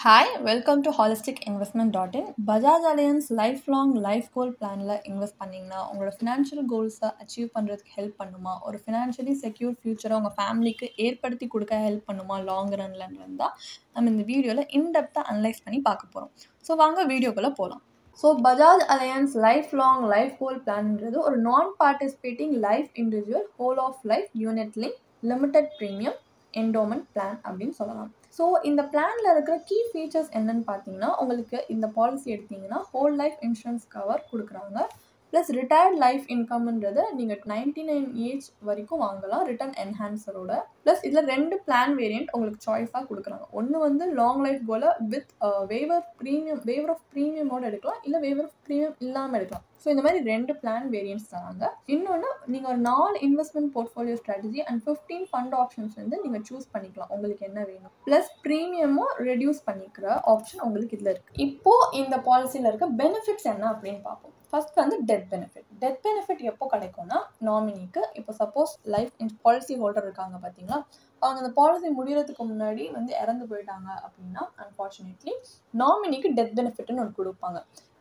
Hi, welcome to holisticinvestment.in. Bajaj Allianz lifelong life goal planல invest பண்ணீங்கன்னா உங்களோட financial கோல்ஸை அச்சீவ் பண்ணுறதுக்கு ஹெல்ப் பண்ணுமா, ஒரு ஃபினான்ஷியலி செக்யூர் ஃபியூச்சரை உங்கள் ஃபேமிலிக்கு ஏற்படுத்தி கொடுக்க ஹெல்ப் பண்ணுமா லாங் ரன்லன்னு இருந்தால் நம்ம இந்த வீடியோவில் இன்டெப்த்தாக அனலைஸ் பண்ணி பார்க்க போகிறோம். ஸோ வாங்க வீடியோக்குள்ளே போகலாம். So Bajaj Allianz life long life goal பிளான்ன்றது ஒரு non participating life individual whole of life unit link limited premium endowment plan அப்படின்னு சொல்லலாம். ஸோ இந்த பிளானில் இருக்கிற கீ ஃபீச்சர்ஸ் என்னன்னு பார்த்தீங்கன்னா, உங்களுக்கு இந்த பாலிசி எடுத்தீங்கன்னா ஹோல் லைஃப் இன்சூரன்ஸ் கவர் கொடுக்குறாங்க. ப்ளஸ் ரிட்டையர்ட் லைஃப் இன்கம்ன்றது நீங்கள் 99 ஏஜ் வரைக்கும் வாங்கலாம் ரிட்டர்ன் என்ஹான்சரோட. ப்ளஸ் இதில் 2 பிளான் வேரியண்ட் உங்களுக்கு சாய்ஸாக கொடுக்குறாங்க. ஒன்று வந்து லாங் லைஃப் கோலை வித் வேவர் ஆஃப் ப்ரீமியமோடு எடுக்கலாம், இல்லை வேவர் ஆஃப் ப்ரீமியம் இல்லாமல் எடுக்கலாம். ஸோ இந்த மாதிரி 2 பிளான் வேரியன்ட்ஸ் தராங்க. இன்னொன்று நீங்கள் ஒரு 4 investment portfolio strategy and 15 fund options வந்து நீங்கள் சூஸ் பண்ணிக்கலாம் உங்களுக்கு என்ன வேணும். ப்ளஸ் ப்ரீமியமும் ரெடியூஸ் பண்ணிக்கிற ஆப்ஷன் உங்களுக்கு இதில் இருக்குது. இப்போது இந்த பாலிசியில் இருக்க பெனிஃபிட்ஸ் என்ன அப்படின்னு பார்ப்போம். ஃபர்ஸ்ட் வந்து டெத் பெனிஃபிட். டெத் பெனிஃபிட் எப்போ கிடைக்கும்னா, நாமினிக்கு இப்போ சப்போஸ் லைஃப் பாலிசி ஹோல்டர் இருக்காங்க பார்த்தீங்களா, அவங்க அந்த பாலிசி முடிகிறதுக்கு முன்னாடி வந்து இறந்து போயிட்டாங்க அப்படின்னா அன்ஃபார்ச்சுனேட்லி நாமினிக்கு டெத் பெனிஃபிட்னு ஒன்று கொடுப்பாங்க.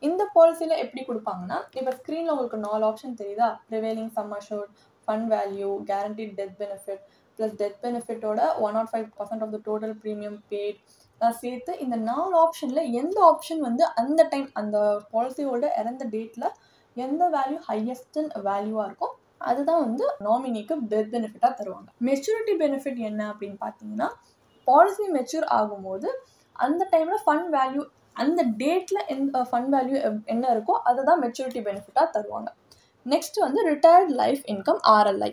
இந்த பாலிசியில் எப்படி கொடுப்பாங்கன்னா, இப்போ ஸ்க்ரீனில் உங்களுக்கு 4 ஆப்ஷன் தெரியுதா, prevailing sum assured, fund value, guaranteed death benefit, plus death பெனிஃபிட்டோட 105% of the total premium paid சேர்த்து இந்த 4 ஆப்ஷனில் எந்த ஆப்ஷன் வந்து அந்த டைம் அந்த பாலிசி ஹோல்டர் இறந்த டேட்டில் எந்த வேல்யூ ஹையஸ்ட் வேல்யூவாக இருக்கும் அதுதான் வந்து நாமினிக்கு டெத் பெனிஃபிட்டாக தருவாங்க. மெச்சூரிட்டி பெனிஃபிட் என்ன அப்படின்னு பார்த்தீங்கன்னா, பாலிசி மெச்சூர் ஆகும்போது அந்த டைமில் ஃபண்ட் வேல்யூ அந்த டேட்டில் எந்த ஃபண்ட் வேல்யூ என்ன இருக்கோ அதை தான் மெச்சூரிட்டி பெனிஃபிட்டாக தருவாங்க. நெக்ஸ்ட் வந்து ரிட்டையர்ட் லைஃப் இன்கம் RLI.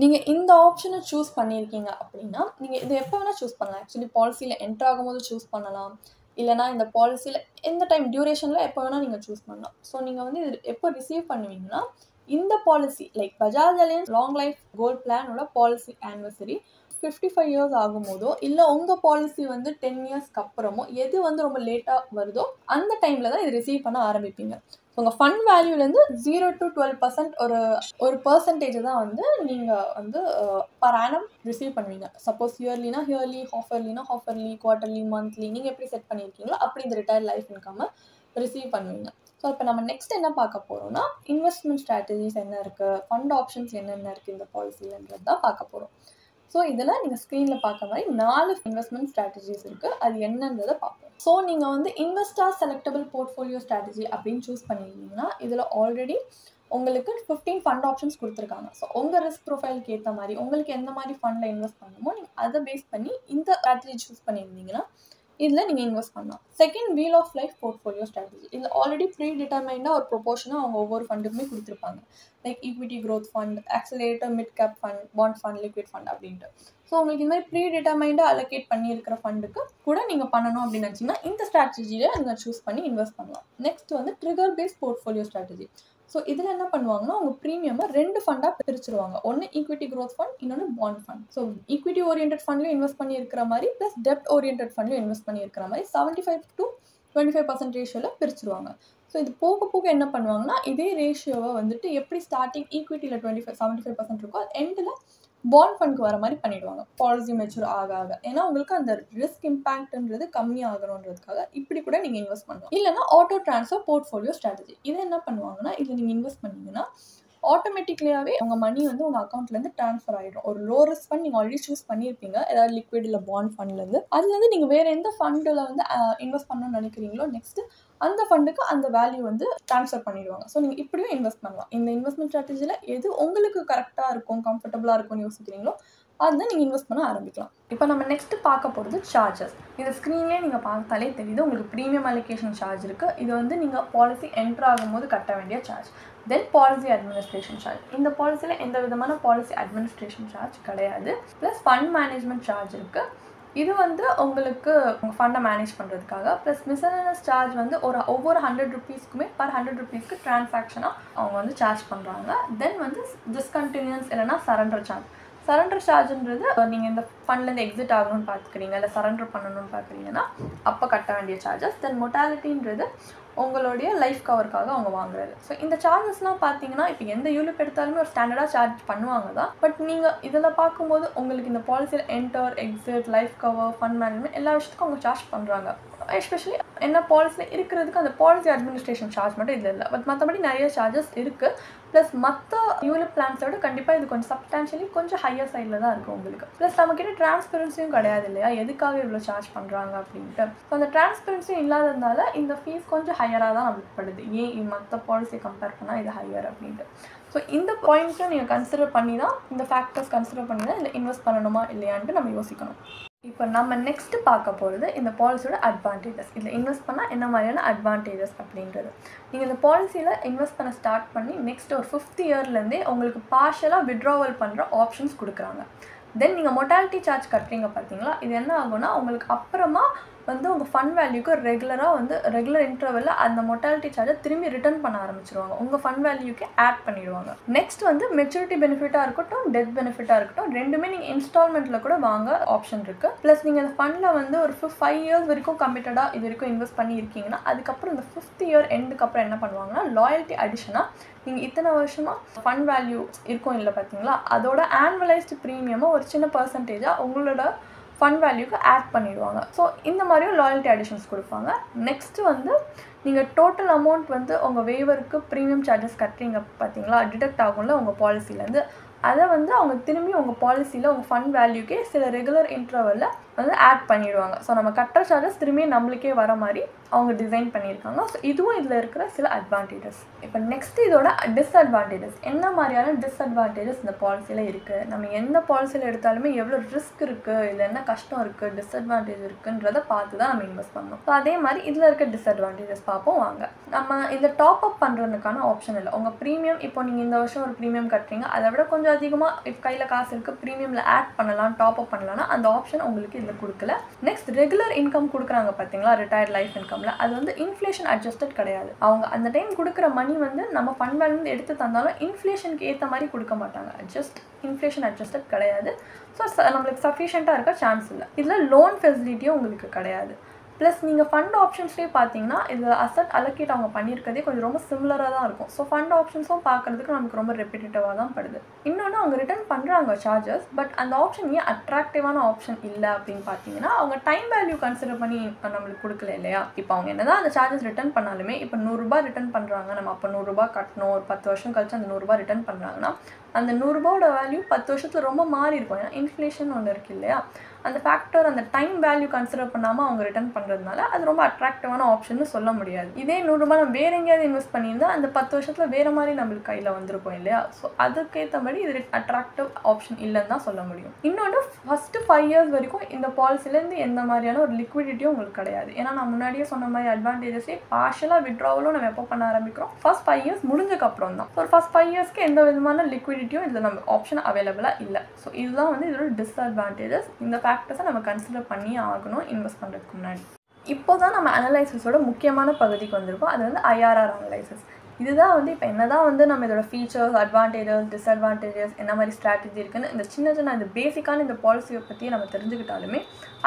நீங்கள் இந்த ஆப்ஷனை சூஸ் பண்ணியிருக்கீங்க அப்படின்னா நீங்கள் இதை எப்போ வேணால் சூஸ் பண்ணலாம். ஆக்சுவலி பாலிசியில் என்ட்ரு ஆகும்போது சூஸ் பண்ணலாம், இல்லைனா இந்த பாலிசியில் எந்த டைம் டியூரேஷனில் எப்போ வேணால் நீங்கள் சூஸ் பண்ணலாம். ஸோ நீங்கள் வந்து இது எப்போ ரிசீவ் பண்ணுவீங்கன்னா, இந்த policy like Bajaj Allianz long life goal பிளானோட பாலிசி ஆனிவர்சரி 55 இயர்ஸ் ஆகும்போதோ, இல்லை உங்கள் பாலிசி வந்து 10 இயர்ஸ்க்கு அப்புறமோ எது வந்து ரொம்ப லேட்டாக வருதோ அந்த டைமில் தான் இது ரிசீவ் பண்ண ஆரம்பிப்பீங்க. உங்கள் ஃபண்ட் வேல்யூலேருந்து 0 to 12% ஒரு பர்சன்டேஜ் தான் வந்து நீங்கள் வந்து பர் ஆனம் ரிசீவ் பண்ணுவீங்க. சப்போஸ் இயர்லினா இயர்லி, ஹாஃப் இயர்லினா ஹாஃப் இயர்லி, குவார்டர்லி, மந்த்லி நீங்கள் எப்படி செட் பண்ணியிருக்கீங்களோ அப்படி இந்த ரிட்டையர்ட் லைஃப் இன்கம்மை ரிசீவ் பண்ணுவீங்க. ஸோ இப்போ நம்ம நெக்ஸ்ட் என்ன பார்க்க போகிறோம்னா, இன்வெஸ்ட்மெண்ட் ஸ்ட்ராட்டஜிஸ் என்ன இருக்குது, ஃபண்ட் ஆப்ஷன்ஸ் என்னென்ன இருக்குது இந்த பாலிசிலன்றது தான் பார்க்க போகிறோம். ஸோ இதில் நீங்கள் ஸ்க்ரீனில் பார்க்க மாதிரி 4 இன்வெஸ்ட்மெண்ட் ஸ்ட்ராட்டஜிஸ் இருக்குது. அது என்னன்றதை பார்ப்போம். ஸோ நீங்கள் வந்து இன்வெஸ்டர் செலக்டபிள் போர்ட்ஃபோலியோ ஸ்ட்ராட்டஜி அப்படின்னு சூஸ் பண்ணியிருந்தீங்கன்னா இதில் ஆல்ரெடி உங்களுக்கு 15 ஃபண்ட் ஆப்ஷன்ஸ் கொடுத்துருக்காங்க. ஸோ உங்கள் ரிஸ்க் ப்ரொஃபைலுக்கு ஏற்ற மாதிரி உங்களுக்கு எந்த மாதிரி ஃபண்டில் இன்வெஸ்ட் பண்ணணுமோ நீங்கள் அதை பேஸ் பண்ணி இந்த ஸ்ட்ராட்டஜி சூஸ் பண்ணியிருந்தீங்கன்னா இதில் நீங்கள் இன்வெஸ்ட் பண்ணலாம். Second, wheel of life portfolio strategy. இதில் ஆல்ரெடி ப்ரீ டிட்டர்மைண்டாக ஒரு ப்ரொபோர்ஷனாக அவங்க ஒவ்வொரு ஃபண்டுக்குமே கொடுத்துருப்பாங்க. Like equity growth fund, accelerator, mid cap fund, bond fund, liquid fund அப்படின்ட்டு. ஸோ உங்களுக்கு இந்த மாதிரி ப்ரீ டிட்டர்மைண்டாக அலோகேட் பண்ணியிருக்கிற ஃபண்டுக்கு கூட நீங்கள் பண்ணணும் அப்படின்னு நினச்சிங்கன்னா இந்த ஸ்ட்ராட்டஜியில் நீங்கள் சூஸ் பண்ணி இன்வெஸ்ட் பண்ணலாம். நெக்ஸ்ட் வந்து trigger based portfolio strategy. So இதில் என்ன பண்ணுவாங்கன்னா, அவங்க ப்ரீமியமை 2 ஃபண்டாக பிரிச்சுருவாங்க. ஒன்று ஈக்விட்டி க்ரோத் ஃபண்ட், இன்னொன்று bond fund. So equity orient ஃபண்ட்லையும் இன்வெஸ்ட் பண்ணியிருக்கிற மாதிரி ப்ளஸ் டெப்ட் ஓரியன்ட் ஃபண்ட்லையும் இன்வெஸ்ட் பண்ணியிருக்கிற மாதிரி 75 to 25% ரேஷியோவில் பிரிச்சுருவாங்க. ஸோ இது போக போக என்ன பண்ணுவாங்கன்னா, இதே ரேஷியோவை வந்துட்டு எப்படி ஸ்டார்டிங் ஈக்விட்டியில் 75% இருக்கோ அது எண்டில் பாண்ட் ஃபண்ட்க்கு வர மாதிரி பண்ணிவிடுவாங்க பாலிசி மெச்சூர் ஆக ஆக. ஏன்னா உங்களுக்கு அந்த ரிஸ்க் இம்பேக்ட்ன்றது கம்மியாகணுன்றதுக்காக இப்படி கூட நீங்கள் இன்வெஸ்ட் பண்ணலாம். இல்லைனா ஆட்டோ ட்ரான்ஸ்ஃபர் போர்ட்ஃபோலியோ ஸ்ட்ராட்டஜி. இதை என்ன பண்ணுவாங்கன்னா, இதில் நீங்கள் இன்வெஸ்ட் பண்ணிங்கன்னா ஆட்டோமேட்டிக்லியாகவே உங்கள் மணி வந்து உங்கள் அக்கௌண்ட்லேருந்து ட்ரான்ஸ்ஃபர் ஆகிடும். ஒரு லோ ரிஸ்க் ஃபண்ட் நீங்கள் ஆல்ரெடி சூஸ் பண்ணியிருப்பீங்க, ஏதாவது லிக்விட் இல்லை பாண்ட் ஃபண்ட்லேருந்து. அதுலேருந்து நீங்கள் வேறு எந்த ஃபண்டில் வந்து இன்வெஸ்ட் பண்ணணும்னு நினைக்கிறீங்களோ நெக்ஸ்ட்டு அந்த ஃபண்டுக்கு அந்த வேல்யூ வந்து ட்ரான்ஸ்ஃபர் பண்ணிடுவாங்க. ஸோ நீங்கள் இப்படியும் இன்வெஸ்ட் பண்ணலாம். இந்த இன்வெஸ்ட்மெண்ட் ஸ்ட்ராட்டஜியில் எது உங்களுக்கு கரெக்டாக இருக்கும், கம்ஃபர்டபுளாக இருக்கும்னு யோசிக்கிறீங்களோ அதுதான் நீங்கள் இன்வெஸ்ட் பண்ண ஆரம்பிக்கலாம். இப்போ நம்ம நெக்ஸ்ட்டு பார்க்க போகிறது சார்ஜஸ். இது ஸ்க்ரீன்லேயே நீங்கள் பார்த்தாலே தெரியுது, உங்களுக்கு ப்ரீமியம் அலோகேஷன் சார்ஜ் இருக்குது. இது வந்து நீங்கள் பாலிசி என்ட்ரு ஆகும்போது கட்ட வேண்டிய சார்ஜ். தென் பாலிசி அட்மினிஸ்ட்ரேஷன் சார்ஜ். இந்த பாலிசியில் எந்த விதமான பாலிசி அட்மினிஸ்ட்ரேஷன் சார்ஜ் கிடையாது. ப்ளஸ் ஃபண்ட் மேனேஜ்மெண்ட் சார்ஜ் இருக்குது. இது வந்து உங்களுக்கு உங்கள் ஃபண்டை மேனேஜ் பண்ணுறதுக்காக. ப்ளஸ் மிஸ்செலனஸ் சார்ஜ் வந்து ஒவ்வொரு 100 ருபீஸ்க்குமே பர் 100 ருபீஸ்க்கு ட்ரான்சாக்ஷனாக அவங்க வந்து சார்ஜ் பண்ணுறாங்க. தென் வந்து டிஸ்கண்டினியூஸ் இல்லைனா சரண்டர் சார்ஜ். சரண்டர் சார்ஜ்ன்றது நீங்கள் இந்த ஃபண்ட்லேருந்து எக்ஸிட் ஆகணும்னு பார்த்துக்கிறீங்க, இல்லை சரண்டர் பண்ணணும்னு பார்க்குறீங்கன்னா அப்போ கட்ட வேண்டிய சார்ஜஸ். தென் மொட்டாலிட்டின்றது உங்களுடைய லைஃப் கவருக்காக அவங்க வாங்குறது. ஸோ இந்த சார்ஜஸ்லாம் பார்த்தீங்கன்னா இப்போ எந்த யூனிட் எடுத்தாலுமே ஒரு ஸ்டாண்டர்டாக சார்ஜ் பண்ணுவாங்க தான். பட் நீங்கள் இதில் பார்க்கும்போது உங்களுக்கு இந்த பாலிசியில் enter, exit, life cover, fund management எல்லா விஷயத்துக்கும் அவங்க சார்ஜ் பண்ணுறாங்க. எஸ்பெஷலி என்ன பாலிசியில் இருக்கிறதுக்கு அந்த பாலிசி அட்மினிஸ்ட்ரேஷன் சார்ஜ் மட்டும் இதில் இல்லை. பட் மற்றபடி நிறைய சார்ஜஸ் இருக்குது. ப்ளஸ் மற்ற யூலிப் பிளான்ஸை விட கண்டிப்பாக இது கொஞ்சம் சப்ஸ்டான்ஷியலி கொஞ்சம் ஹையர் சைடில் தான் இருக்கும் உங்களுக்கு. ப்ளஸ் நம்மக்கிட்ட டிரான்ஸ்பரன்சியும் கிடையாது இல்லையா, எதுக்காக இவ்வளோ சார்ஜ் பண்ணுறாங்க அப்படின்ட்டு. ஸோ அந்த டிரான்ஸ்பரன்சியும் இல்லாததுனால இந்த ஃபீஸ் கொஞ்சம் ஹையராக தான் நம்மளுக்கு படுது. ஏன் மற்ற பாலிசியை கம்பேர் பண்ணால் இது ஹையர் அப்படின்ட்டு. ஸோ இந்த பாயிண்ட்ஸை நீங்கள் கன்சிடர் பண்ணி தான், இந்த ஃபேக்டர்ஸ் கன்சிடர் பண்ணி தான் இதில் இன்வெஸ்ட் பண்ணணுமா இல்லையான்ட்டு நம்ம யோசிக்கணும். இப்போ நம்ம நெக்ஸ்ட்டு பார்க்க போகிறது இந்த பாலிசியோட அட்வான்டேஜஸ். இதில் இன்வெஸ்ட் பண்ணால் என்ன மாதிரியான அட்வான்டேஜஸ் அப்படின்றது. நீங்கள் இந்த பாலிசியில் இன்வெஸ்ட் பண்ண ஸ்டார்ட் பண்ணி நெக்ஸ்ட் ஒரு 5th இயர்லேருந்தே உங்களுக்கு பார்ஷலாக விட்ராவல் பண்ணுற ஆப்ஷன்ஸ் கொடுக்குறாங்க. தென் நீங்கள் மொட்டாலிட்டி சார்ஜ் கட்டுறீங்க பார்த்தீங்களா, இது என்ன ஆகும்னா உங்களுக்கு அப்புறமா வந்து உங்கள் ஃபண்ட் வேல்யூக்கு ரெகுலர் இன்டர்வலில் அந்த மொட்டாலிட்டி சார்ஜை திரும்பி ரிட்டர்ன் பண்ண ஆரம்பிச்சிருவாங்க, உங்கள் ஃபண்ட் வேல்யூக்கு ஆட் பண்ணிடுவாங்க. நெக்ஸ்ட் வந்து மெச்சூரிட்டி பெனிஃபிட்டாக இருக்கட்டும், டெத் பெனிஃபிட்டாக இருக்கட்டும், ரெண்டுமே நீங்கள் இன்ஸ்டால்மெண்ட்டில் கூட வாங்க ஆப்ஷன் இருக்குது. ப்ளஸ் நீங்கள் அந்த ஃபண்டில் வந்து ஒரு 5 இயர்ஸ் வரைக்கும் கமிட்டடாக இது வரைக்கும் இன்வெஸ்ட் பண்ணியிருக்கீங்கன்னா அதுக்கப்புறம் இந்த 5th இயர் எண்டுக்கு அப்புறம் என்ன பண்ணுவாங்கன்னா லாயல்ட்டி அடிஷனாக நீங்கள் இத்தனை வருஷமாக ஃபண்ட் வேல்யூ இருக்கும் இல்லை பார்த்தீங்களா, அதோட ஆனுவலைஸ்டு ப்ரீமியமாக ஒரு சின்ன பர்சன்டேஜாக உங்களோட ஃபண்ட் வேல்யூக்கு ஆட் பண்ணிடுவாங்க. ஸோ இந்த மாதிரியும் லாயல்ட்டி அடிஷன்ஸ் கொடுப்பாங்க. நெக்ஸ்ட்டு வந்து நீங்கள் டோட்டல் அமௌண்ட் வந்து உங்கள் வேவருக்கு ப்ரீமியம் சார்ஜஸ் கட்டுறீங்க பார்த்தீங்களா, டிடெக்ட் ஆகும்ல உங்கள் பாலிசிலேருந்து, அதை வந்து அவங்க திரும்பி உங்கள் பாலிசியில் உங்கள் ஃபண்ட் வேல்யூக்கே சில ரெகுலர் இன்டர்வலில் வந்து ஆட் பண்ணிடுவாங்க. ஸோ நம்ம கட்டுற சார்ஜஸ் திரும்பி நம்மளுக்கே வர மாதிரி அவங்க டிசைன் பண்ணியிருக்காங்க. ஸோ இதுவும் இதில் இருக்கிற சில அட்வான்டேஜஸ். இப்போ நெக்ஸ்ட் இதோட டிஸ்அட்வான்டேஜஸ், என்ன மாதிரியான டிஸ்அட்வான்டேஜஸ் இந்த பாலிசியில் இருக்குது, நம்ம எந்த பாலிசியில் எடுத்தாலுமே எவ்வளோ ரிஸ்க் இருக்குது, இதில் என்ன கஷ்டம் இருக்குது, டிஸ்அட்வான்டேஜ் இருக்குன்றதை பார்த்து தான் நம்ம இன்வெஸ்ட் பண்ணணும். ஸோ அதே மாதிரி இதில் இருக்க டிஸ்அட்வான்டேஜஸ் பார்ப்போம் வாங்க. நம்ம இதில் டாப் அப் பண்ணுறதுக்கான ஆப்ஷன் இல்லை. உங்கள் ப்ரீமியம் இப்போ நீங்கள் இந்த வருஷம் ஒரு ப்ரீமியம் கட்டுறீங்க, அதை விட கொஞ்சம் அதிகமாக இப்போ கையில் காசு இருக்குது, ப்ரீமியமில் ஆட் பண்ணலாம், டாப் அப் பண்ணலாம்னா அந்த ஆப்ஷன் உங்களுக்கு இதில் கொடுக்கல. நெக்ஸ்ட் ரெகுலர் இன்கம் கொடுக்குறாங்க பார்த்தீங்களா, ரிட்டையர்ட் லைஃப் இன்கம்ல, அது வந்து இன்ஃப்ளேஷன் அட்ஜஸ்டட் கிடையாது. அவங்க அந்த டைம் கொடுக்குற மணி வந்து நம்ம ஃபண்ட் வேல்யூ எடுத்து தந்தாலும் இன்ஃப்ளேஷனுக்கு ஏற்ற மாதிரி கொடுக்க மாட்டாங்க, ஜஸ்ட் இன்ஃப்ளேஷன் அட்ஜஸ்டட் கிடையாது. ஸோ நம்மளுக்கு சஃபிஷியண்ட்டாக இருக்க சான்ஸ் இல்லை. இதில் லோன் ஃபெசிலிட்டியும் உங்களுக்கு கிடையாது. ப்ளஸ் நீங்கள் ஃபண்ட் ஆப்ஷன்ஸ்லேயே பார்த்தீங்கன்னா இதில் அசட் அலோகேட் அவங்க பண்ணியிருக்கதே கொஞ்சம் ரொம்ப சிமிலராக தான் இருக்கும். ஸோ ஃபண்ட் ஆப்ஷன்ஸும் பார்க்குறதுக்கு நமக்கு ரொம்ப ரெப்பிட்டேட்டிவாக தான் படுது. இன்னொன்று அவங்க ரிட்டர்ன் பண்ணுறாங்க சார்ஜஸ், பட் அந்த ஆப்ஷன் ஏன் அட்ராக்டிவான ஆப்ஷன் இல்லை அப்படின்னு பார்த்தீங்கன்னா அவங்க டைம் வேல்யூ கன்சிடர் பண்ணி நம்மளுக்கு கொடுக்கல இல்லையா. இப்போ அவங்க என்ன தான் அந்த சார்ஜஸ் ரிட்டர்ன் பண்ணாலுமே, இப்போ 100 ரூபாய் ரிட்டர்ன் பண்ணுறாங்க, நம்ம அப்போ 100 ரூபாய் கட்டணும், ஒரு 10 வருஷம் கழிச்சு அந்த 100 ரூபாய் ரிட்டர்ன் பண்ணுறாங்கன்னா அந்த 100 ரூபாயோட வேல்யூ 10 வருஷத்தில் ரொம்ப மாறி இருக்கும். ஏன்னா இன்ஃப்ளேஷன் ஒன்று இருக்குது இல்லையா, அந்த ஃபேக்டர் அந்த டைம் வேல்யூ கன்சிடர் பண்ணாமல் அவங்க ரிட்டர்ன் பண்ணுறதுனால அது ரொம்ப அட்ராக்டிவான ஆப்ஷன் சொல்ல முடியாது. இதே 100 ரூபாய் நம்ம வேறு எங்கேயாவது இன்வெஸ்ட் பண்ணியிருந்தால் அந்த 10 வருஷத்தில் வேறு மாதிரி நம்மளுக்கு கையில் வந்திருக்கும் இல்லையா. ஸோ அதுக்கேற்ற மாதிரி இது அட்ராக்டிவ் ஆப்ஷன் இல்லைன்னு தான் சொல்ல முடியும். இன்னொன்று ஃபஸ்ட்டு 5 இயர்ஸ் வரைக்கும் இந்த பாலிசிலேருந்து எந்த மாதிரியான ஒரு லிக்விடிட்டியும் உங்களுக்கு கிடையாது. ஏன்னா நான் முன்னாடியே சொன்ன மாதிரி அட்வான்டேஜஸே பார்ஷலாக விட்ராவலும் நம்ம எப்போ பண்ண ஆரம்பிக்கிறோம், ஃபர்ஸ்ட் 5 இயர்ஸ் முடிஞ்சக்கப்புறம் தான். ஒரு ஃபர்ஸ்ட் 5 இயர்ஸ்க்கு எந்த விதமான லிக்விடிட்டியும் இதில் நம்ம ஆப்ஷன் அவைலபிளாக இல்லை. ஸோ இதுதான் வந்து இதோட டிஸ்அட்வான்டேஜஸ். இந்த ஃபேக்டர்ஸை நம்ம கன்சிடர் பண்ணி ஆகணும் இன்வெஸ்ட் பண்ணுறதுக்கு முன்னாடி. இப்போ தான் நம்ம அனலைசிஸோட முக்கியமான பகுதிக்கு வந்திருக்கோம், அது வந்து ஐஆர்ஆர் அனலைசிஸ். இதுதான் வந்து இப்போ என்ன தான் வந்து நம்ம இதோட ஃபீச்சர்ஸ், அட்வான்டேஜஸ், டிஸ்அட்வான்டேஜஸ், என்ன மாதிரி ஸ்ட்ராட்டஜி இருக்குன்னு இந்த சின்ன இந்த பேசிக்கான இந்த பாலிசியை பற்றி நம்ம தெரிஞ்சுக்கிட்டாலுமே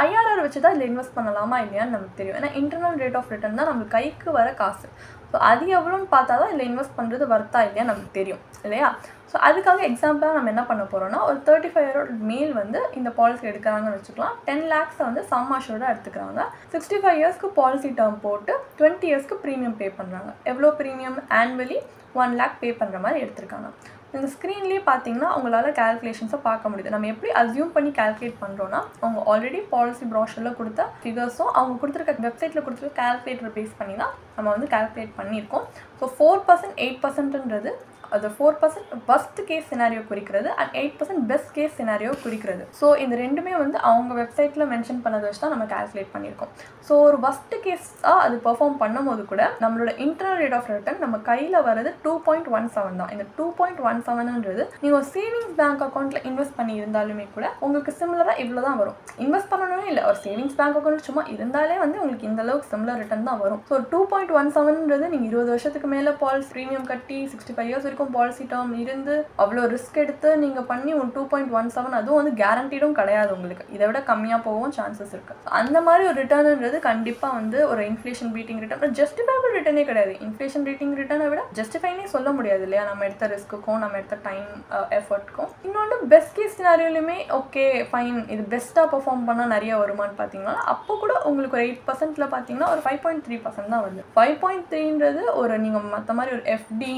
ஐஆர்ஆர் வச்சு தான் இதில் இன்வெஸ்ட் பண்ணலாமா இல்லையான்னு நமக்கு தெரியும். ஏன்னா இன்டர்னல் ரேட் ஆஃப் ரிட்டர்ன் தான் நம்மளுக்கு கைக்கு வர காசு. ஸோ அது எவ்வளோன்னு பார்த்தா தான் இதில் இன்வெஸ்ட் பண்ணுறது வர்த்தா இல்லையா நமக்கு தெரியும் இல்லையா. ஸோ அதுக்காக எக்ஸாம்பிளாக நம்ம என்ன பண்ண போகிறோம்னா, ஒரு 35 year மேல் வந்து இந்த பாலிசி எடுக்கிறாங்கன்னு வச்சுக்கலாம். 10 lakhs வந்து சம் அஷ்யூர்டாக எடுத்துக்கிறாங்க. 65 yearsக்கு பாலிசி டேர்ம் போட்டு 20 yearsக்கு ப்ரீமியம் பே பண்ணுறாங்க. எவ்வளோ ப்ரீமியம் ஆனுவலி 1 lakh பே பண்ணுற மாதிரி எடுத்துருக்காங்க. இந்த ஸ்க்ரீன்லேயே பார்த்தீங்கன்னா உங்களால் கேல்குலேஷன்ஸை பார்க்க முடியுது. நம்ம எப்படி அஸ்யூம் பண்ணி கேல்குலேட் பண்ணுறோன்னா, அவங்க ஆல்ரெடி பாலிசி ப்ராஷரில் கொடுத்த ஃபிகர்ஸும் அவங்க கொடுத்துருக்க வெப்சைட்டில் கொடுத்துருக்க கேல்குலேட்டரை பேஸ் பண்ணி தான் நம்ம வந்து கேல்குலேட் பண்ணியிருக்கோம். ஸோ 4%, 8%ன்றது அது 4% worst கேஸ் சினாரியோ குறிக்கிறது அண்ட் 8% பெஸ்ட் கேஸ் சினாரியோ குறிக்கிறது. ஸோ இந்த ரெண்டுமே வந்து அவங்க வெப்சைட்டில் மென்ஷன் பண்ணதை வச்சு தான் நம்ம கேல்குலேட் பண்ணியிருக்கோம். ஸோ ஒரு worst கேஸாக அது பெர்ஃபார்ம் பண்ணும்போது கூட நம்மளோட இன்டர்னல் ரேட் ஆஃப் ரிட்டர்ன் நம்ம கையில் வரது 2.17 தான். இந்த 2.17ன்றது நீங்கள் ஒரு சேவிங்ஸ் பேங்க் அக்கௌண்ட்டில் இன்வெஸ்ட் பண்ணி இருந்தாலுமே கூட உங்களுக்கு சிமிலராக இவ்வளோ தான் வரும். இன்வெஸ்ட் பண்ணணும்னு இல்லை, ஒரு சேவிங்ஸ் பேங்க் அக்கௌண்ட் சும்மா இருந்தாலே வந்து உங்களுக்கு இந்த அளவுக்கு சிமிலர் ரிட்டர்ன் தான் வரும். ஸோ 2.17ன்றது நீங்கள் 20 வருஷத்துக்கு மேலே பாலிசி ப்ரீமியம் கட்டி 65 years வரைக்கும் வரைக்கும் பாலிசி டேர்ம் இருந்து அவ்வளோ ரிஸ்க் எடுத்து நீங்கள் பண்ணி ஒரு 2.17 அதுவும் வந்து கேரண்டீடும் கிடையாது உங்களுக்கு. இதை விட கம்மியாக போகவும் சான்சஸ் இருக்குது. அந்த மாதிரி ஒரு ரிட்டர்ன்ன்றது கண்டிப்பாக வந்து ஒரு இன்ஃப்ளேஷன் பீட்டிங் ரிட்டர்ன் ஜஸ்டிஃபைபிள் ரிட்டர்னே கிடையாது. இன்ஃப்ளேஷன் பீட்டிங் ரிட்டர்னை விட ஜஸ்டிஃபைனே சொல்ல முடியாது இல்லையா, நம்ம எடுத்த ரிஸ்க்குக்கும் நம்ம எடுத்த டைம் எஃபர்ட்க்கும். இன்னொன்று பெஸ்ட் கேஸ் சினாரியோலையுமே ஓகே ஃபைன் இது பெஸ்ட்டாக பெர்ஃபார்ம் பண்ணால் நிறைய வருமானு பார்த்தீங்கன்னா அப்போ கூட உங்களுக்கு ஒரு 8% பார்த்தீங்கன்னா ஒரு 5.3% தான் வருது. 5.3ன்றது ஒரு நீங்கள் மற்ற மாதிரி ஒரு எஃப்டி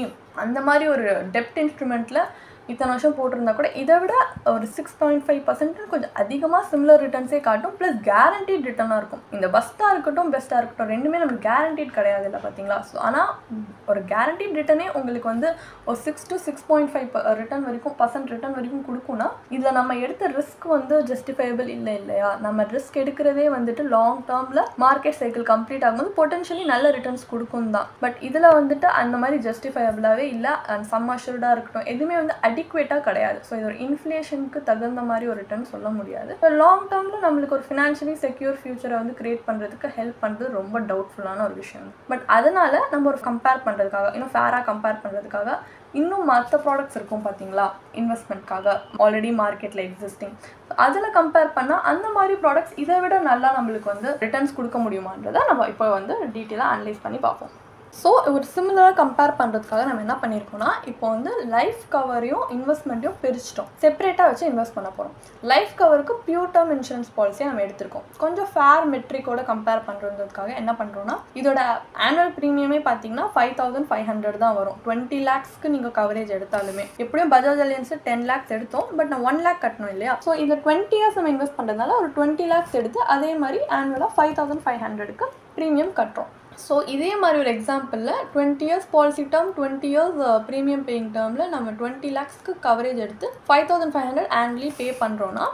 அந்த மாதிரி ஒரு டெப்ட் இன்ஸ்ட்ருமெண்ட்டில் இத்தனை வருஷம் போட்டிருந்தா கூட இதை விட ஒரு 6.5% கொஞ்சம் அதிகமாக சிமிலர் ரிட்டர்ன்ஸே காட்டும். ப்ளஸ் கேரண்டீட் ரிட்டர்னாக இருக்கும். இந்த பெஸ்ட்டாக இருக்கட்டும் பெஸ்ட்டாக இருக்கட்டும் ரெண்டுமே நம்மளுக்கு கேரண்டீட் கிடையாது இல்லை பார்த்தீங்களா. ஸோ ஆனால் ஒரு கேரண்டீட் ரிட்டர்னே உங்களுக்கு வந்து ஒரு 6 to 6.5 ரிட்டர்ன் வரைக்கும் ரிட்டர்ன் வரைக்கும் கொடுக்கும்னா இதில் நம்ம எடுத்த ரிஸ்க் வந்து ஜஸ்டிஃபைபிள் இல்லை இல்லையா. நம்ம ரிஸ்க் எடுக்கிறதே வந்துட்டு லாங் டேர்மில் மார்க்கெட் சைக்கிள் கம்ப்ளீட் ஆகும்போது பொட்டன்ஷியலி நல்ல ரிட்டர்ன்ஸ் கொடுக்கும் தான். பட் இதில் வந்துட்டு அந்த மாதிரி ஜஸ்டிஃபைபிளாகவே இல்லை. அண்ட் சம் அஷ்யூர்டாக இருக்கட்டும் எதுவுமே வந்து அடிக்குவேட்டாக கிடையாது. ஸோ இது ஒரு இன்ஃப்ளேஷனுக்கு தகுந்த மாதிரி ஒரு ரிட்டர்ன் சொல்ல முடியாது. ஸோ லாங் டேர்மில் நம்மளுக்கு ஒரு ஃபினான்ஷியலி செக்யூர் ஃபியூச்சரை வந்து கிரியேட் பண்ணுறதுக்கு ஹெல்ப் பண்ணுறது ரொம்ப டவுட்ஃபுல்லான ஒரு விஷயம். பட் அதனால் நம்ம ஒரு கம்பேர் பண்ணுறதுக்காக இன்னும் ஃபேராக கம்பேர் பண்ணுறதுக்காக இன்னும் மற்ற ப்ராடக்ட்ஸ் இருக்கும் பார்த்தீங்களா இன்வெஸ்ட்மெண்ட்காக ஆல்ரெடி மார்க்கெட்டில் எக்ஸிஸ்டிங் அதில் கம்பேர் பண்ணால் அந்த மாதிரி ப்ராடக்ட்ஸ் இதை விட நல்லா நம்மளுக்கு வந்து ரிட்டர்ன்ஸ் கொடுக்க முடியுமான்றதை நம்ம இப்போ வந்து டீட்டெயிலாக அனலைஸ் பண்ணி பார்ப்போம். ஸோ ஒரு சிமிலராக கம்பேர் பண்ணுறதுக்காக நம்ம என்ன பண்ணியிருக்கோம்னா இப்போ வந்து லைஃப் கவரையும் இன்வெஸ்ட்மெண்ட்டையும் பிரிச்சிட்டோம். செப்பரேட்டாக வச்சு இன்வெஸ்ட் பண்ண போகிறோம். லைஃப் கவருக்கு பியூர் டேர்ம் இன்சூரன்ஸ் பாலிசியை நம்ம எடுத்திருக்கோம். கொஞ்சம் ஃபேர் மெட்ரிக்கோட கம்பேர் பண்ணுறதுக்காக என்ன பண்ணுறோன்னா இதோட ஆனுவல் ப்ரீமியமே பார்த்தீங்கன்னா 5,500 தான் வரும். 20 lakhsக்கு நீங்கள் கவரேஜ் எடுத்தாலுமே எப்படியும் பஜாஜ் அலையன்ஸ் 10 lakhs எடுத்தோம். பட் நான் 1 lakh கட்டணும் இல்லையா. ஸோ இந்த 20 years நம்ம இன்வெஸ்ட் பண்ணுறதுனால ஒரு 20 lakhs எடுத்து அதே மாதிரி ஆனுவலாக 5,500க்கு ப்ரீமியம் கட்டுறோம். ஸோ இதே மாதிரி ஒரு எக்ஸாம்பிளில் 20 years policy term 20 years premium paying டேர்மில் நம்ம 20 lakhsக்கு கவரேஜ் எடுத்து 5,500 ஆனுவலி பே பண்ணுறோன்னா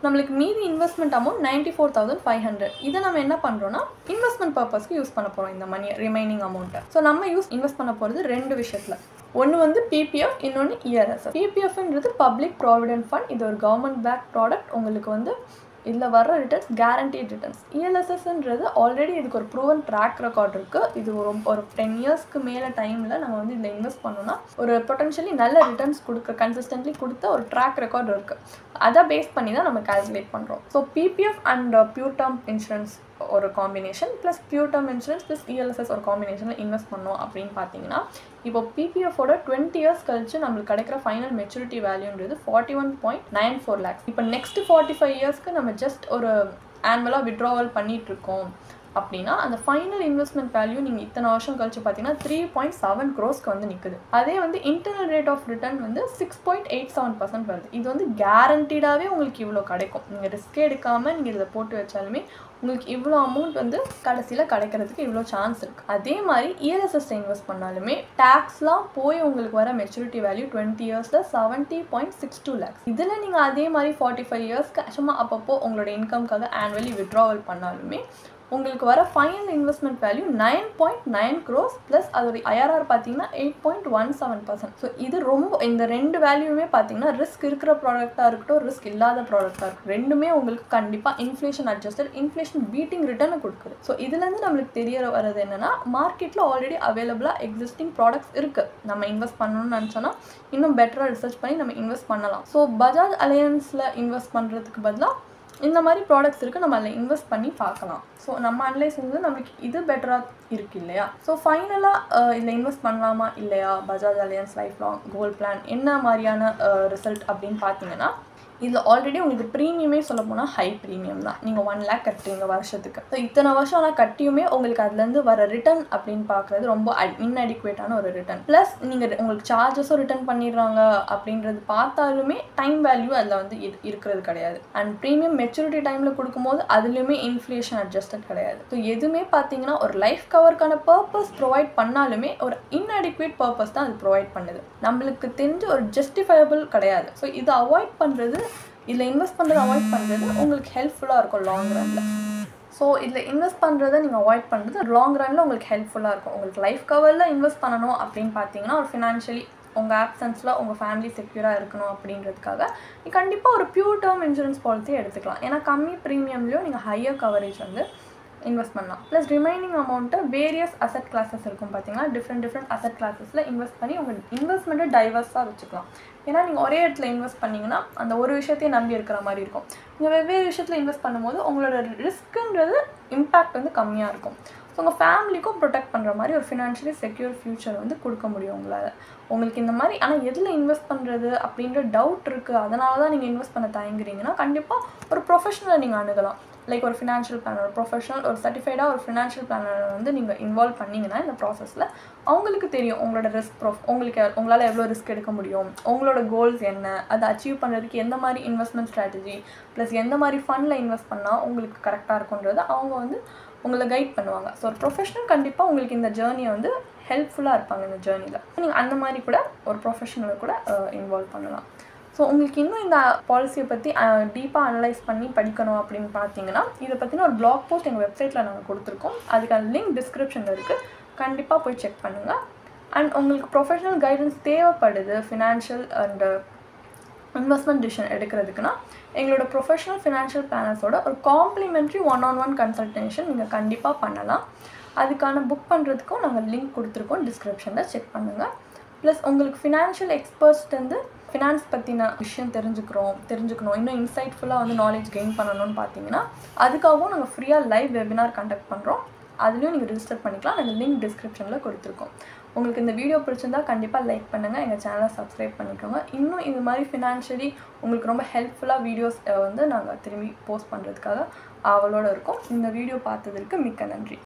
நம்மளுக்கு மீதி இன்வெஸ்ட்மெண்ட் அமௌண்ட் 94,500. இதை நம்ம என்ன பண்ணுறோன்னா இன்வெஸ்ட்மெண்ட் பர்பஸ்க்கு யூஸ் பண்ண போகிறோம் இந்த மணி ரிமைனிங் அமௌண்ட்டை. ஸோ நம்ம இன்வெஸ்ட் பண்ண போகிறது ரெண்டு விஷயத்தில். ஒன்று வந்து பிபிஎஃப், இன்னொன்று இஆர்எஸ்எஃப். பிபிஎஃப்ன்றது பப்ளிக் ப்ராவிடென்ட் ஃபண்ட். இது ஒரு கவர்மெண்ட் பேக் ப்ராடக்ட். உங்களுக்கு வந்து இதில் வர்ற ரிட்டர்ன்ஸ் கேரண்டீட் ரிட்டர்ன்ஸ். இஎல்எஸ்எஸ்ன்றது ஆல்ரெடி இதுக்கு ஒரு ப்ரூவன் ட்ராக் ரெக்கார்ட் இருக்குது. இது ஒரு 10 yearsக்கு மேலே டைமில் நம்ம வந்து இதில் இன்வெஸ்ட் பண்ணோன்னா ஒரு பொட்டன்ஷியலி நல்ல ரிட்டர்ன்ஸ் கன்சிஸ்டன்ட்லி கொடுத்த ஒரு ட்ராக் ரெக்கார்ட் இருக்குது. அதை பேஸ் பண்ணி தான் நம்ம கால்குலேட் பண்ணுறோம். So PPF and pure term insurance ஒரு combination plus pure term insurance plus ELSS ஒரு காம்பினேஷனில் இன்வெஸ்ட் பண்ணோம் அப்படின்னு பார்த்தீங்கன்னா இப்போ பிபிஎஃபோட 20 years கழிச்சு நம்மளுக்கு கிடைக்கிற ஃபைனல் மெச்சூரிட்டி வேல்யூன்றது 41.94 lakhs. இப்போ நெக்ஸ்ட் 45 yearsக்கு நம்ம ஜஸ்ட் ஒரு ஆனுவலாக விட்ராவல் பண்ணிகிட்ருக்கோம் அப்படின்னா அந்த ஃபைனல் இன்வெஸ்ட்மெண்ட் வேல்யூ நீங்கள் இத்தனை வருஷம் கழிச்சு பார்த்தீங்கன்னா 3.7 crores வந்து நிற்குது. அதே வந்து இன்டர்னல் ரேட் ஆஃப் ரிட்டர்ன் வந்து 6.87% வருது. இது வந்து கேரண்டீடாகவே உங்களுக்கு இவ்வளோ கிடைக்கும். நீங்கள் ரிஸ்கே எடுக்காமல் நீங்கள் இதை போட்டு வச்சாலுமே உங்களுக்கு இவ்வளோ அமௌண்ட் வந்து கடைசியில் கிடைக்கிறதுக்கு இவ்வளோ சான்ஸ் இருக்குது. அதே மாதிரி இஎல்எஸ்எஸ் இன்வெஸ்ட் பண்ணாலுமே டேக்ஸ்லாம் போய் உங்களுக்கு வர மெச்சூரிட்டி வேல்யூ 20 yearsல 70.62 lakhs. இதில் நீங்கள் அதே மாதிரி 45 yearsக்கு சும்மா அப்பப்போ உங்களோட இன்கம்காக ஆனுவலி விட்ராவல் பண்ணாலுமே உங்களுக்கு வர final investment value 9.9 crores plus அதோட ஐஆர்ஆர் பார்த்தீங்கன்னா 8.17%. ஸோ இது ரொம்ப இந்த ரெண்டு வேல்யூமே பார்த்தீங்கன்னா ரிஸ்க் இருக்கிற ப்ராடக்டாக இருக்கட்டும் ரிஸ்க் இல்லாத ப்ராடக்டாக இருக்கட்டும் ரெண்டுமே உங்களுக்கு கண்டிப்பாக இன்ஃப்ளேஷன் அட்ஜஸ்டட் இன்ஃப்ளேஷன் பீட்டிங் ரிட்டர்னை கொடுக்குது. ஸோ இதுலேருந்து நம்மளுக்கு தெரிய வர்றது என்னன்னா மார்க்கெட்டில் ஆல்ரெடி அவைலபிளாக எக்ஸிஸ்டிங் ப்ராடக்ட்ஸ் இருக்குது. நம்ம இன்வெஸ்ட் பண்ணணும்னு நினச்சோன்னா இன்னும் பெட்டராக ரிசர்ச் பண்ணி நம்ம இன்வெஸ்ட் பண்ணலாம். ஸோ பஜாஜ் அலையன்ஸில் இன்வெஸ்ட் பண்ணுறதுக்கு பதிலாக இந்த மாதிரி ப்ராடக்ட்ஸ் இருக்குது, நம்ம அதில் இன்வெஸ்ட் பண்ணி பார்க்கலாம். ஸோ நம்ம அனலைஸ் வந்து நம்மளுக்கு இது பெட்டராக இருக்குது இல்லையா. ஸோ ஃபைனலாக இதில் இன்வெஸ்ட் பண்ணலாமா இல்லையா Bajaj Allianz life long goal plan என்ன மாதிரியான ரிசல்ட் அப்படின்னு பார்த்தீங்கன்னா இதில் ஆல்ரெடி உங்களுக்கு ப்ரீமியமே சொல்ல போனால் ஹை ப்ரீமியம் தான். நீங்கள் 1 lakh கட்டுறீங்க வருஷத்துக்கு. ஸோ இத்தனை வருஷம் ஆனால் கட்டியுமே உங்களுக்கு அதுலேருந்து வர ரிட்டர்ன் அப்படின்னு பார்க்குறது ரொம்ப இன்அடிக்குவேட்டான ஒரு ரிட்டர்ன். ப்ளஸ் நீங்கள் உங்களுக்கு சார்ஜஸும் ரிட்டர்ன் பண்ணிடுறாங்க அப்படின்றது பார்த்தாலுமே டைம் வேல்யூ அதில் வந்து இருக்கிறது கிடையாது. அண்ட் ப்ரீமியம் மெச்சூரிட்டி டைமில் கொடுக்கும்போது அதுலேயுமே இன்ஃப்ளேஷன் அட்ஜஸ்டட் கிடையாது. ஸோ எதுவுமே பார்த்தீங்கன்னா ஒரு லைஃப் கவருக்கான பர்பஸ் ப்ரொவைட் பண்ணாலுமே ஒரு இன்அடிக்குவேட் பர்பஸ் தான் அது ப்ரொவைட் பண்ணுது. நம்மளுக்கு தெரிஞ்ச ஒரு ஜஸ்டிஃபைபிள் கிடையாது. ஸோ இதை அவாய்ட் பண்ணுறது இதில் இன்வெஸ்ட் பண்ணுறது அவாய்ட் பண்ணுறது உங்களுக்கு ஹெல்ப்ஃபுல்லாக இருக்கும் லாங் ரனில். ஸோ இதில் இன்வெஸ்ட் பண்ணுறதை நீங்கள் அவாய்ட் பண்ணுறது லாங் ரனில் உங்களுக்கு ஹெல்ப்ஃபுல்லாக இருக்கும். உங்களுக்கு லைஃப் கவரில் இன்வெஸ்ட் பண்ணணும் அப்படின்னு பார்த்தீங்கன்னா ஒரு ஃபினான்ஷியலி உங்கள் ஆப்சன்ஸில் உங்கள் ஃபேமிலி செக்யூராக இருக்கணும் அப்படின்றதுக்காக நீங்கள் கண்டிப்பாக ஒரு பியூர் டேர்ம் இன்சூரன்ஸ் பாலிசியை எடுத்துக்கலாம். ஏன்னா கம்மி ப்ரீமியம்லேயும் நீங்கள் ஹையர் கவரேஜ் வந்து இன்வெஸ்ட் பண்ணலாம். ப்ளஸ் ரிமைனிங் அமௌண்ட்டை வேரியஸ் அசெட் கிளாஸஸ் இருக்கும் பார்த்தீங்கன்னா, டிஃப்ரெண்ட் அசெட் கிளாஸஸில் இன்வெஸ்ட் பண்ணி உங்கள் இன்வெஸ்ட்மெண்ட்டை டைவர்ஸாக வச்சுக்கலாம். ஏன்னா நீங்கள் ஒரே இடத்துல இன்வெஸ்ட் பண்ணிங்கன்னா அந்த ஒரு விஷயத்தையே நம்பி இருக்கிற மாதிரி இருக்கும். நீங்கள் வெவ்வேறு விஷயத்தில் இன்வெஸ்ட் பண்ணும்போது உங்களோட ரிஸ்க்குன்றது இம்பேக்ட் வந்து கம்மியாக இருக்கும். ஸோ உங்கள் ஃபேமிலிக்கும் ப்ரொடெக்ட் பண்ணுற மாதிரி ஒரு ஃபினான்ஷியலி செக்யூர் ஃப்யூச்சர் வந்து கொடுக்க முடியும் உங்களால். உங்களுக்கு இந்த மாதிரி ஆனால் எதில் இன்வெஸ்ட் பண்ணுறது அப்படின்ற டவுட் இருக்குது, அதனால தான் நீங்கள் இன்வெஸ்ட் பண்ண தயங்குறீங்கன்னா கண்டிப்பாக ஒரு ப்ரொஃபஷனலை நீங்கள் அணுகலாம். லைக் ஒரு ஃபினான்ஷியல் பிளானர், ப்ரொஃபஷனல் ஒரு சர்டிஃபைடாக ஒரு ஃபினான்ஷியல் பிளானரை வந்து நீங்கள் இன்வால்வ் பண்ணிங்கன்னா இந்த ப்ராசஸில் அவங்களுக்கு தெரியும் உங்களோட ரிஸ்க் உங்களால் எவ்வளோ ரிஸ்க் எடுக்க முடியும், உங்களோட கோல்ஸ் என்ன, அதை அச்சீவ் பண்ணுறதுக்கு எந்த மாதிரி இன்வெஸ்ட்மெண்ட் ஸ்ட்ராட்டஜி ப்ளஸ் எந்த மாதிரி ஃபண்டில் இன்வெஸ்ட் பண்ணால் உங்களுக்கு கரெக்டாக இருக்குன்றது அவங்க வந்து உங்களை கைட் பண்ணுவாங்க. ஸோ ஒரு ப்ரொஃபஷனல் கண்டிப்பாக உங்களுக்கு இந்த ஜேர்னியை வந்து ஹெல்ப்ஃபுல்லாக இருப்பாங்க. இந்த ஜேர்னியில் நீங்கள் அந்த மாதிரி கூட ஒரு ப்ரொஃபஷனலை கூட இன்வால்வ் பண்ணலாம். ஸோ உங்களுக்கு இன்னும் இந்த பாலிசியை பற்றி டீப்பாக அனலைஸ் பண்ணி படிக்கணும் அப்படின்னு பார்த்தீங்கன்னா இதை பற்றின ஒரு பிளாக் போஸ்ட் எங்கள் வெப்சைட்டில் நாங்கள் கொடுத்துருக்கோம். அதுக்கான லிங்க் டிஸ்கிரிப்ஷனில் இருக்குது, கண்டிப்பாக போய் செக் பண்ணுங்கள். அண்ட் உங்களுக்கு ப்ரொஃபஷனல் கைடன்ஸ் தேவைப்படுது ஃபினான்ஷியல் அண்ட் இன்வெஸ்ட்மெண்ட் டிசிஷன் எடுக்கிறதுக்குன்னா எங்களோட ப்ரொஃபஷனல் ஃபினான்ஷியல் பிளானர்ஸோட ஒரு காம்ப்ளிமெண்ட்ரி 1-on-1 கன்சல்டேஷன் நீங்கள் கண்டிப்பாக பண்ணலாம். அதுக்கான புக் பண்ணுறதுக்கும் நாங்கள் லிங்க் கொடுத்துருக்கோம், டிஸ்கிரிப்ஷனில் செக் பண்ணுங்கள். ப்ளஸ் உங்களுக்கு ஃபினான்ஷியல் எக்ஸ்பர்ட்ஸ்லேருந்து ஃபினான்ஸ் பற்றின விஷயம் தெரிஞ்சுக்கணும் இன்னும் இன்சைட்ஃபுல்லாக வந்து நாலேஜ் கெயின் பண்ணணும்னு பார்த்தீங்கன்னா அதுக்காகவும் நாங்கள் ஃப்ரீயாக லைவ் வெபினார் கண்டக்ட் பண்ணுறோம். அதுலேயும் நீங்கள் ரிஜிஸ்டர் பண்ணிக்கலாம். நாங்கள் லிங்க் டிஸ்கிரிப்ஷனில் கொடுத்துருக்கோம். உங்களுக்கு இந்த வீடியோ பிடிச்சிருந்தால் கண்டிப்பாக லைக் பண்ணுங்கள், எங்கள் சேனலை சப்ஸ்கிரைப் பண்ணிக்கோங்க. இன்னும் இந்த மாதிரி ஃபினான்ஷியலி உங்களுக்கு ரொம்ப ஹெல்ப்ஃபுல்லாக வீடியோஸ் வந்து நாங்கள் திரும்பி போஸ்ட் பண்ணுறதுக்காக ஆவலோடு இருக்கோம். இந்த வீடியோ பார்த்ததற்கு மிக்க நன்றி.